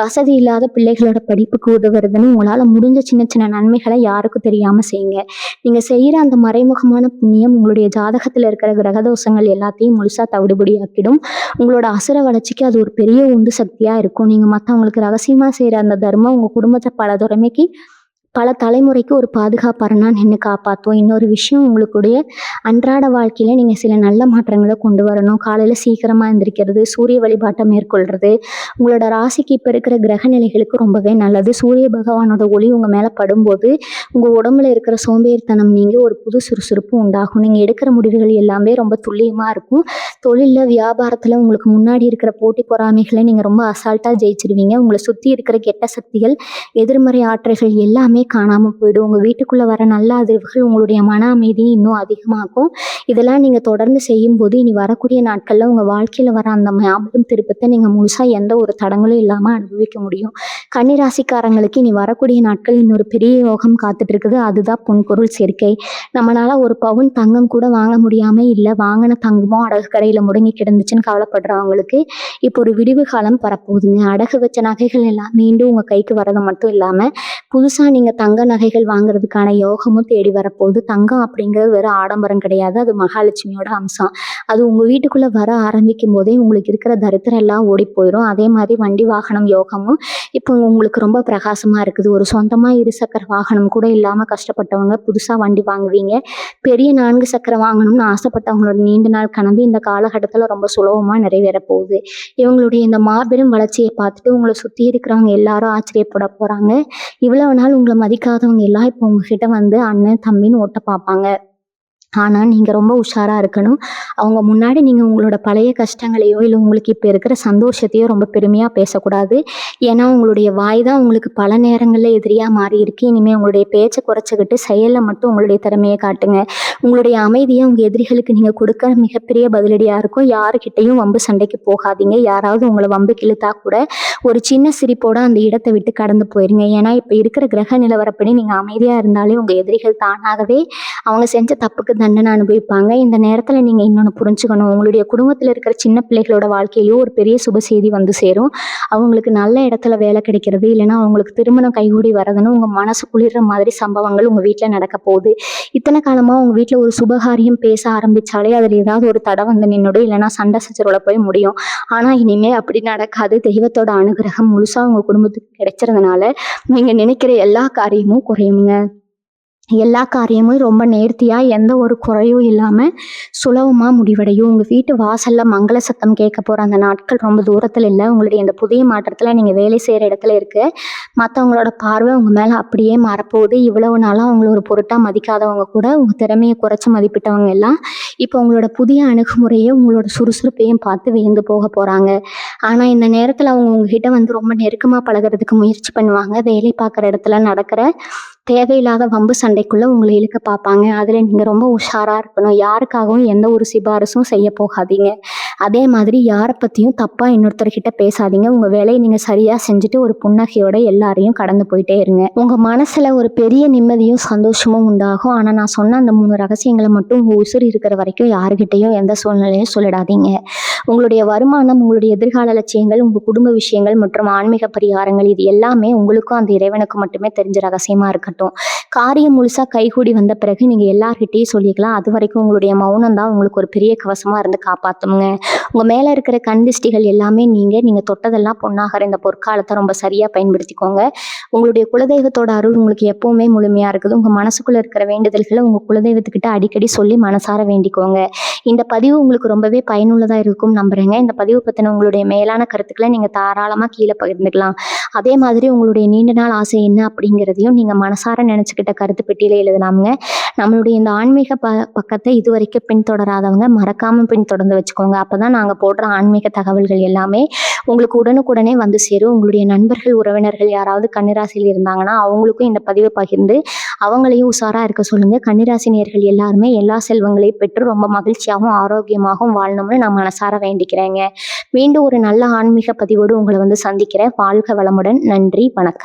Speaker 1: வசதி இல்லாத பிள்ளைகளோட படிப்புக்கு உதவுறதுன்னு உங்களால் முடிஞ்ச சின்ன சின்ன நன்மைகளை யாருக்கும் தெரியாமல் செய்யுங்க. நீங்கள் செய்கிற அந்த மறைமுகமான புண்ணியம் உங்களுடைய ஜாதகத்தில் இருக்கிற கிரகதோஷங்கள் எல்லாத்தையும் முழுசாக தவிடுபடியாக்கிடும். உங்களோட அசுர வளர்ச்சிக்கு அது ஒரு பெரிய உந்து சக்தியாக இருக்கும். நீங்கள் மற்றவங்களுக்கு ரகசியமாக செய்கிற அந்த தர்மம் உங்கள் குடும்பத்தை பல துறைமைக்கு பல தலைமுறைக்கு ஒரு பாதுகாப்பரணா நின்று காப்பாற்றும். இன்னொரு விஷயம், உங்களுடைய அன்றாட வாழ்க்கையில நீங்கள் சில நல்ல மாற்றங்களை கொண்டு வரணும். காலையில் சீக்கிரமாக எந்திரிக்கிறது, சூரிய வழிபாட்டை மேற்கொள்கிறது உங்களோட ராசிக்கு இப்போ இருக்கிற கிரக நிலைகளுக்கு ரொம்பவே நல்லது. சூரிய பகவானோட ஒளி உங்கள் மேலே படும்போது உங்கள் உடம்புல இருக்கிற சோம்பேறித்தனம் நீங்கி ஒரு புது சுறுசுறுப்பு உண்டாகும். நீங்கள் எடுக்கிற முடிவுகள் எல்லாமே ரொம்ப துல்லியமாக இருக்கும். தொழிலில் வியாபாரத்தில் உங்களுக்கு முன்னாடி இருக்கிற போட்டி பொறாமைகளை நீங்கள் ரொம்ப அசால்ட்டாக ஜெயிச்சிடுவீங்க. உங்களை சுற்றி இருக்கிற கெட்ட சக்திகள், எதிர்மறை ஆற்றல்கள் எல்லாமே காணாமல் போயிடும். உங்கள் வீட்டுக்குள்ளே வர நல்ல அதிர்வுகள் உங்களுடைய மன அமைதியை இன்னும் அதிகமாகும். இதெல்லாம் நீங்கள் தொடர்ந்து செய்யும்போது இனி வரக்கூடிய நாட்களில் உங்கள் வாழ்க்கையில் வர அந்த ஞாபகம் திருப்பத்தை நீங்கள் முழுசாக எந்த ஒரு தடங்களும் இல்லாமல் அனுபவிக்க முடியும். கன்னிராசிக்காரங்களுக்கு இனி வரக்கூடிய நாட்கள் இன்னொரு பெரிய யோகம் காத்துட்டு இருக்குது. அதுதான் பொன்பொருள் சேர்க்கை. நம்மளால ஒரு பவுன் தங்கம் கூட வாங்க முடியாமல் இல்லை, வாங்கின தங்கமும் அடகு கடையில் முடங்கி கிடந்துச்சுன்னு கவலைப்படுறவங்களுக்கு இப்போ ஒரு விடிவு காலம் வரப்போகுதுங்க. அடகு வச்ச நகைகள் எல்லாம் மீண்டும் உங்கள் கைக்கு வரது மட்டும் இல்லாமல் புதுசாக நீங்கள் தங்க நகைகள் வாங்குறதுக்கான யோகமும் தேடி வரப்போகுது. தங்கம் அப்படிங்கிறது வெறும் ஆடம்பரம் கிடையாது, அது மகாலட்சுமியோட அம்சம். அது உங்கள் வீட்டுக்குள்ளே வர ஆரம்பிக்கும் போதே உங்களுக்கு இருக்கிற தரித்திரம் எல்லாம் ஓடி போயிடும். அதே மாதிரி வண்டி வாகனம் யோகமும் இப்போ உங்களுக்கு ரொம்ப பிரகாசமாக இருக்குது. ஒரு சொந்தமாக இருசக்கர வாகனம் கூட இல்லாமல் கஷ்டப்பட்டவங்க புதுசாக வண்டி வாங்குவீங்க. பெரிய 4 சக்கரம் வாங்கணும்னு ஆசைப்பட்டவங்களோட நீண்ட நாள் கனவு இந்த காலகட்டத்தில் ரொம்ப சுலபமாக நிறைவேற போகுது. இவங்களுடைய இந்த மாபெரும் வளர்ச்சியை பார்த்துட்டு உங்களை சுற்றி இருக்கிறவங்க எல்லாரும் ஆச்சரியப்பட போகிறாங்க. இவ்வளவு நாள் உங்களை மதிக்காதவங்க எல்லாம் இப்போ உங்ககிட்ட வந்து அண்ணன் தம்பின்னு ஓட்ட பார்ப்பாங்க. ஆனால் நீங்கள் ரொம்ப உஷாராக இருக்கணும். அவங்க முன்னாடி நீங்கள் உங்களோட பழைய கஷ்டங்களையோ இல்லை உங்களுக்கு இப்போ இருக்கிற சந்தோஷத்தையோ ரொம்ப பெருமையாக பேசக்கூடாது. ஏன்னா உங்களுடைய வாய் தான் உங்களுக்கு பல நேரங்களில் எதிரியாக மாறி இருக்கு. இனிமேல் உங்களுடைய பேச்சை குறைச்சிக்கிட்டு செயலில் மட்டும் உங்களுடைய திறமையை காட்டுங்க. உங்களுடைய அமைதியை உங்கள் எதிரிகளுக்கு நீங்கள் கொடுக்க மிகப்பெரிய பதிலடியாக இருக்கும். யாருக்கிட்டையும் வம்பு சண்டைக்கு போகாதீங்க. யாராவது உங்களை வம்புக்கு இழுத்தா கூட ஒரு சின்ன சிரிப்போட அந்த இடத்தை விட்டு கடந்து போயிருங்க. ஏன்னா இப்போ இருக்கிற கிரக நிலவரப்படி நீங்கள் அமைதியாக இருந்தாலே உங்கள் எதிரிகள் தானாகவே அவங்க செஞ்ச தப்புக்கு தண்டனை அனுபவிப்பாங்க. இந்த நேரத்தில் நீங்கள் இன்னொன்று புரிஞ்சுக்கணும். உங்களுடைய குடும்பத்தில் இருக்கிற சின்ன பிள்ளைகளோட வாழ்க்கையிலோ ஒரு பெரிய சுப செய்தி வந்து சேரும். அவங்களுக்கு நல்ல இடத்துல வேலை கிடைக்கிறது, இல்லைன்னா அவங்களுக்கு திருமணம் கைகூடி வரதுன்னு உங்கள் மனசு குளிர்ற மாதிரி சம்பவங்கள் உங்கள் வீட்டில் நடக்க போகுது. இத்தனை காலமாக உங்கள் வீட்டில் ஒரு சுபகாரியம் பேச ஆரம்பித்தாலே அதில் ஏதாவது ஒரு தடை வந்து நின்றுடும், இல்லைன்னா சண்டை சச்சரவில் போய் முடியும். ஆனால் இனிமேல் அப்படி நடக்காது. தெய்வத்தோட அனுகிரகம் முழுசாக உங்கள் குடும்பத்துக்கு கிடைச்சதுனால நீங்கள் நினைக்கிற எல்லா காரியமும் குறையுங்க. எல்லா காரியமும் ரொம்ப நேர்த்தியாக எந்த ஒரு குறையும் இல்லாமல் சுலபமாக முடிவடையும். உங்கள் வீட்டு வாசலில் மங்கள சத்தம் கேட்க போகிற அந்த நாட்கள் ரொம்ப தூரத்தில் இல்லை. உங்களுடைய இந்த புதிய மாற்றத்தில் நீங்கள் வேலை செய்கிற இடத்துல இருக்க மற்றவங்களோட பார்வை உங்கள் மேலே அப்படியே மாறப்போகுது. இவ்வளவு நாளாக அவங்கள ஒரு பொருட்டாக மதிக்காதவங்க கூட உங்கள் திறமையை குறைச்சி மதிப்பிட்டவங்க எல்லாம் இப்போ உங்களோட புதிய அணுகுமுறையை உங்களோட சுறுசுறுப்பையும் பார்த்து வியந்து போக போகிறாங்க. ஆனால் இந்த நேரத்தில் அவங்க உங்ககிட்ட வந்து ரொம்ப நெருக்கமாக பழகிறதுக்கு முயற்சி பண்ணுவாங்க. வேலை பார்க்குற இடத்துல நடக்கிற தேவையில்லாத வம்பு சண்டைக்குள்ளே உங்களை இழுக்க பார்ப்பாங்க. அதில் நீங்கள் ரொம்ப உஷாராக இருக்கணும். யாருக்காகவும் எந்த ஒரு சிபாரிசும் செய்ய போகாதீங்க. அதே மாதிரி யாரை பற்றியும் தப்பாக இன்னொருத்தர்கிட்ட பேசாதீங்க. உங்கள் வேலையை நீங்கள் சரியாக செஞ்சுட்டு ஒரு புன்னகையோட எல்லாரையும் கடந்து போயிட்டே இருங்க. உங்கள் மனசில் ஒரு பெரிய நிம்மதியும் சந்தோஷமும் உண்டாகும். ஆனால் நான் சொன்ன அந்த 3 ரகசியங்களை மட்டும் உங்கள் உசுறு இருக்கிற வரைக்கும் யாருக்கிட்டையும் எந்த சூழ்நிலையும் சொல்லிடாதீங்க. உங்களுடைய வருமானம், உங்களுடைய எதிர்கால லட்சியங்கள், உங்கள் குடும்ப விஷயங்கள் மற்றும் ஆன்மீக பரிகாரங்கள் இது எல்லாமே உங்களுக்கும் அந்த இறைவனுக்கு மட்டுமே தெரிஞ்ச ரகசியமாக இருக்கட்டும். காரியம் முழுசாக கைகூடி வந்த பிறகு நீங்கள் எல்லார்கிட்டையும் சொல்லிக்கலாம். அது வரைக்கும் உங்களுடைய மௌனம் தான் உங்களுக்கு ஒரு பெரிய கவசமாக இருந்து காப்பாற்றுங்க. உங்கள் மேலே இருக்கிற கண்திஷ்டிகள் எல்லாமே நீங்கள் தொட்டதெல்லாம் பொன்னாகிற இந்த பொற்காலத்தை ரொம்ப சரியாக பயன்படுத்திக்கோங்க. உங்களுடைய குலதெய்வத்தோட அருள் உங்களுக்கு எப்பவுமே முழுமையாக இருக்குது. உங்கள் மனசுக்குள்ளே இருக்கிற வேண்டுதல்களை உங்கள் குலதெய்வத்துக்கிட்ட அடிக்கடி சொல்லி மனசார வேண்டிக்கோங்க. இந்த பதிவு உங்களுக்கு ரொம்பவே பயனுள்ளதாக இருக்கும் நம்புறேங்க. இந்த பதிவு பற்றின உங்களுடைய மேலான கருத்துக்களை நீங்கள் தாராளமாக கீழே பகிர்ந்துக்கலாம். அதே மாதிரி உங்களுடைய நீண்ட நாள் ஆசை என்ன அப்படிங்கிறதையும் நீங்கள் மனசார நினச்சிக்கிட்ட கருத்து பெட்டியில் எழுதலாமுங்க. நம்மளுடைய இந்த ஆன்மீக பக்கத்தை இது வரைக்கும் பின்தொடராதவங்க மறக்காமல் பின்தொடர்ந்து வச்சுக்கோங்க. அப்போ தான் நாங்கள் போடுற ஆன்மீக தகவல்கள் எல்லாமே உங்களுக்கு உடனுக்குடனே வந்து சேரும். உங்களுடைய நண்பர்கள், உறவினர்கள் யாராவது கன்னிராசியில் இருந்தாங்கன்னா அவங்களுக்கும் இந்த பதிவை பகிர்ந்து அவங்களையும் உஷாராக இருக்க சொல்லுங்கள். கன்னிராசி நேயர்கள் எல்லாருமே எல்லா செல்வங்களையும் பெற்று ரொம்ப மகிழ்ச்சியாகவும் ஆரோக்கியமாகவும் வாழணும்னு நான் மனசார வேண்டிக்கிறேங்க. மீண்டும் ஒரு நல்ல ஆன்மீக பதிவோடு உங்களை வந்து சந்திக்கிறேன். வாழ்க வளமுடன். நன்றி, வணக்கம்.